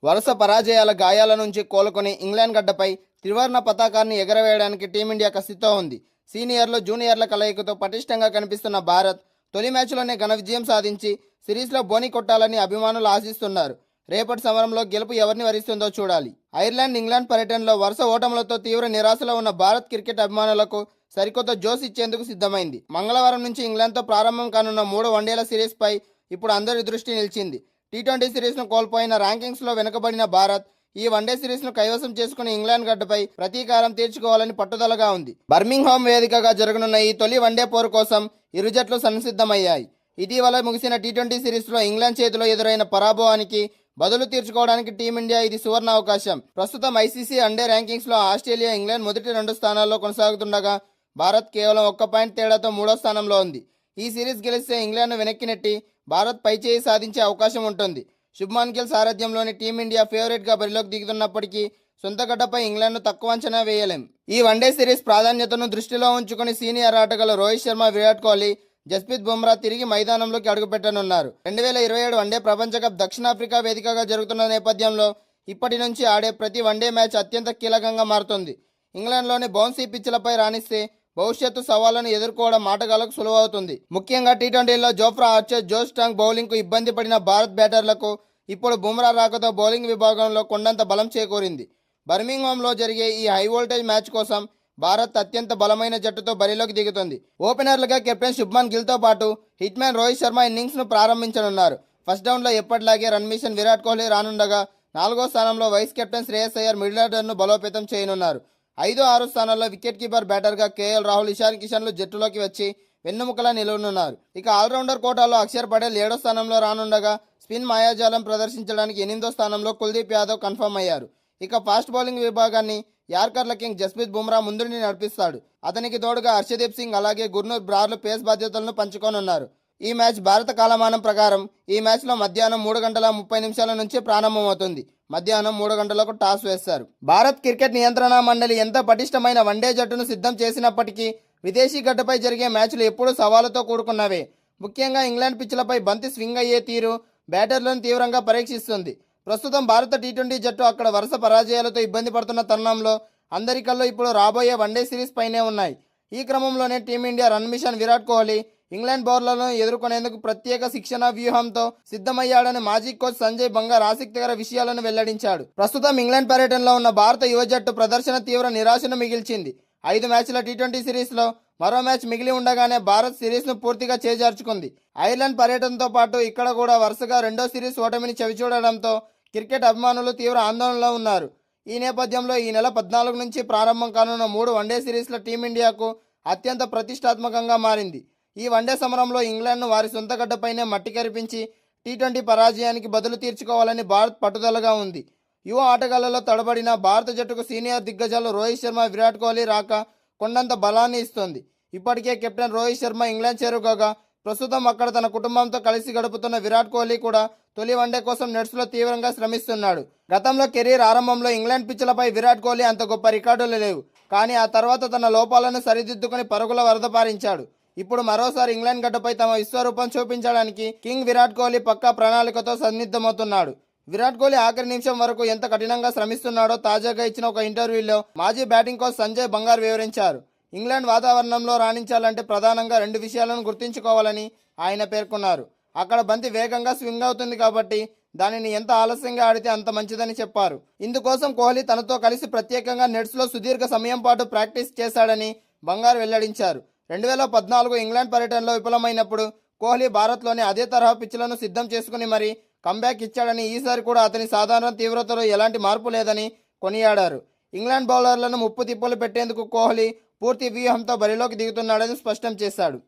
వరుస పరాజయాల గాయాల నుంచి కోలుకొని ఇంగ్లాండ్ గడ్డపై త్రివర్ణ పతాకాన్ని ఎగరవేయడానికి టీమిండియా కసితో ఉంది. సీనియర్లు జూనియర్ల కలయికతో పటిష్టంగా కనిపిస్తున్న భారత్ తొలి మ్యాచ్లోనే ఘన విజయం సాధించి సిరీస్లో బోని కొట్టాలని అభిమానులు ఆశిస్తున్నారు. రేపటి సమరంలో గెలుపు ఎవరిని వరిస్తుందో చూడాలి. ఐర్లాండ్ ఇంగ్లాండ్ పర్యటనలో వరుస ఓటములతో తీవ్ర నిరాశలో ఉన్న భారత్ క్రికెట్ అభిమానులకు సరికొత్త జోస్ ఇచ్చేందుకు సిద్ధమైంది. మంగళవారం నుంచి ఇంగ్లాండ్తో ప్రారంభం కానున్న 3 వన్డేల సిరీస్పై ఇప్పుడు అందరి దృష్టి నిలిచింది. టీ20 సిరీస్ను కోల్పోయిన ర్యాంకింగ్స్లో వెనుకబడిన భారత్ ఈ వన్డే సిరీస్ను కైవసం చేసుకుని ఇంగ్లాండ్ గడ్డపై ప్రతీకారం తీర్చుకోవాలని పట్టుదలగా ఉంది. బర్మింగ్హామ్ వేదికగా జరగనున్న ఈ తొలి వన్డే పోరు కోసం ఇరు జట్లు సంసిద్ధమయ్యాయి. ఇటీవల ముగిసిన టీ20 సిరీస్లో ఇంగ్లాండ్ చేతిలో ఎదురైన పరాభవానికి బదులు తీర్చుకోవడానికి టీమిండియా ఇది సువర్ణ అవకాశం. ప్రస్తుతం ఐసీసీ వన్డే ర్యాంకింగ్స్లో ఆస్ట్రేలియా, ఇంగ్లాండ్ మొదటి 2 స్థానాల్లో కొనసాగుతుండగా భారత్ కేవలం 1 పాయింట్ తేడాతో 3వ స్థానంలో ఉంది. ఈ సిరీస్ గెలిస్తే ఇంగ్లాండ్ను వెనక్కి నెట్టి భారత్ పైచేయి సాధించే అవకాశం ఉంటుంది. శుభ్మాన్ గిల్ సారథ్యంలోని టీమిండియా ఫేవరెట్గా బరిలోకి దిగుతున్నప్పటికీ సొంత గడ్డపై ఇంగ్లాండ్ను తక్కువ అంచనా వేయలేం. ఈ వన్డే సిరీస్ ప్రాధాన్యతను దృష్టిలో ఉంచుకుని సీనియర్ ఆటగాళ్లు రోహిత్ శర్మ, విరాట్ కోహ్లీ, జస్ప్రీత్ బుమ్రా తిరిగి మైదానంలోకి అడుగుపెట్టనున్నారు. 2027 వన్డే ప్రపంచ కప్ దక్షిణాఫ్రికా వేదికగా జరుగుతున్న నేపథ్యంలో ఇప్పటి నుంచి ఆడే ప్రతి వన్డే మ్యాచ్ అత్యంత కీలకంగా మారుతుంది. ఇంగ్లాండ్లోని బౌన్సీ పిచ్లపై రాణిస్తే భవిష్యత్తు సవాళ్లను ఎదుర్కోవడం ఆటగాళ్లకు సులువవుతుంది. ముఖ్యంగా టీ20లో జోఫ్రా ఆర్చర్, జో స్టాంగ్ బౌలింగ్కు ఇబ్బంది పడిన భారత్ బ్యాటర్లకు ఇప్పుడు బుమ్రా రాకతో బౌలింగ్ విభాగంలో కొండంత బలం చేకూరింది. బర్మింగ్హామ్లో జరిగే ఈ హై వోల్టేజ్ మ్యాచ్ కోసం భారత్ అత్యంత బలమైన జట్టుతో బరిలోకి దిగుతుంది. ఓపెనర్లుగా కెప్టెన్ శుభ్మాన్ గిల్తో పాటు హిట్ మ్యాన్ రోహిత్ శర్మ ఇన్నింగ్స్ను ప్రారంభించనున్నారు. ఫస్ట్ డౌన్లో ఎప్పటిలాగే రన్ మిషన్ విరాట్ కోహ్లీ రానుండగా 4వ స్థానంలో vice captain Shreyas Iyer middle ఆర్డర్ను బలోపేతం చేయనున్నారు. 5, 6 స్థానాల్లో వికెట్ కీపర్ బ్యాటర్గా కేఎల్ రాహుల్, ఇషాన్ కిషన్లు జట్టులోకి వచ్చి వెన్నుముకలా నిలవనున్నారు. ఇక ఆల్రౌండర్ కోటాలో అక్షర్ పటేల్ 7వ స్థానంలో రానుండగా స్పిన్ మాయాజాలం ప్రదర్శించడానికి 8వ స్థానంలో కుల్దీప్ యాదవ్ కన్ఫర్మ్ అయ్యారు. ఇక ఫాస్ట్ బౌలింగ్ విభాగాన్ని యార్కర్ల కింగ్ జస్ప్రీత్ బుమ్రా ముందుని నడిపిస్తాడు. అతనికి తోడుగా హర్షదీప్ సింగ్ అలాగే గుర్నూర్ బ్రార్లు పేస్ బాధ్యతలను పంచుకోనున్నారు. ఈ మ్యాచ్ భారత కాలమానం ప్రకారం ఈ మ్యాచ్లో మధ్యాహ్నం 3:30 నుంచి ప్రారంభమవుతుంది. మధ్యాహ్నం 3 గంటలకు టాస్ వేస్తారు. భారత్ క్రికెట్ నియంత్రణ మండలి ఎంత పటిష్టమైన వన్డే జట్టును సిద్ధం చేసినప్పటికీ విదేశీ గడ్డపై జరిగే మ్యాచ్లు ఎప్పుడూ సవాలుతో కూడుకున్నవే. ముఖ్యంగా ఇంగ్లాండ్ పిచ్లపై బంతి స్వింగ్ అయ్యే తీరు బ్యాటర్లను తీవ్రంగా పరీక్షిస్తుంది. ప్రస్తుతం భారత టీ20 జట్టు అక్కడ వరుస పరాజయాలతో ఇబ్బంది పడుతున్న తరుణంలో అందరి కళ్ళు ఇప్పుడు రాబోయే వన్డే సిరీస్ పైనే ఉన్నాయి. ఈ క్రమంలోనే team India run machine Virat Kohli England బౌలర్లను ఎదుర్కొనేందుకు ప్రత్యేక శిక్షణ వ్యూహంతో సిద్ధమయ్యాడని మాజీ కోచ్ సంజయ్ బంగార్ ఆసక్తికర విషయాలను వెల్లడించాడు. ప్రస్తుతం ఇంగ్లాండ్ పర్యటనలో ఉన్న భారత యువ జట్టు ప్రదర్శన తీవ్ర నిరాశను మిగిల్చింది. 5 మ్యాచ్ల టీ20 సిరీస్లో మరో మ్యాచ్ మిగిలి ఉండగానే భారత్ సిరీస్ను పూర్తిగా చేజార్చుకుంది. ఐర్లాండ్ పర్యటనతో పాటు ఇక్కడ కూడా వరుసగా 2వ సిరీస్ ఓటమిని చవిచూడడంతో క్రికెట్ అభిమానులు తీవ్ర ఆందోళనలో ఉన్నారు. ఈ నేపథ్యంలో ఈ నెల 14 నుంచి ప్రారంభం కానున్న 3 వన్డే సిరీస్ల టీమిండియాకు అత్యంత ప్రతిష్టాత్మకంగా మారింది. ఈ వన్డే సమరంలో ఇంగ్లాండ్ను వారి సొంత గడ్డపైనే మట్టి కరిపించి టీ20 పరాజయానికి బదులు తీర్చుకోవాలని భారత్ పట్టుదలగా ఉంది. యువ ఆటగాళ్లలో తడబడిన భారత జట్టుకు సీనియర్ దిగ్గజాలు రోహిత్ శర్మ, విరాట్ కోహ్లీ రాక కొండంత బలాన్ని ఇస్తోంది. ఇప్పటికే కెప్టెన్ రోహిత్ శర్మ ఇంగ్లాండ్ చేరుకోగా ప్రస్తుతం అక్కడ తన కుటుంబంతో కలిసి గడుపుతున్న విరాట్ కోహ్లీ కూడా తొలి వన్డే కోసం నెట్స్లో తీవ్రంగా శ్రమిస్తున్నాడు. గతంలో కెరీర్ ఆరంభంలో ఇంగ్లాండ్ పిచ్లపై విరాట్ కోహ్లీ అంత గొప్ప రికార్డులు లేవు, కానీ ఆ తర్వాత తన లోపాలను సరిదిద్దుకుని పరుగుల వరద పారించాడు. ఇప్పుడు మరోసారి ఇంగ్లాండ్ గడ్డపై తమ విశ్వరూపం చూపించడానికి కింగ్ విరాట్ కోహ్లీ పక్కా ప్రణాళికతో సన్నిద్ధమవుతున్నాడు. విరాట్ కోహ్లీ ఆఖరి నిమిషం వరకు ఎంత కఠినంగా శ్రమిస్తున్నాడో తాజాగా ఇచ్చిన ఒక ఇంటర్వ్యూలో మాజీ బ్యాటింగ్ కోచ్ సంజయ్ బంగార్ వివరించారు. ఇంగ్లాండ్ వాతావరణంలో రాణించాలంటే ప్రధానంగా 2 విషయాలను గుర్తుంచుకోవాలని ఆయన పేర్కొన్నారు. అక్కడ బంతి వేగంగా స్వింగ్ అవుతుంది కాబట్టి దానిని ఎంత ఆలస్యంగా ఆడితే అంత మంచిదని చెప్పారు. ఇందుకోసం కోహ్లీ తనతో కలిసి ప్రత్యేకంగా నెట్స్లో సుదీర్ఘ సమయం పాటు ప్రాక్టీస్ చేశాడని బంగార్ వెల్లడించారు. 2014 ఇంగ్లాండ్ పర్యటనలో విఫలమైనప్పుడు కోహ్లీ భారత్లోని అదే తరహా పిచ్లను సిద్ధం చేసుకుని మరీ కంబ్యాక్ ఇచ్చాడని, ఈసారి కూడా అతని సాధారణ తీవ్రతలో ఎలాంటి మార్పు లేదని కొనియాడారు. ఇంగ్లాండ్ బౌలర్లను ముప్పు తిప్పలు పెట్టేందుకు కోహ్లీ పూర్తి వ్యూహంతో బరిలోకి దిగుతున్నాడని స్పష్టం చేశాడు.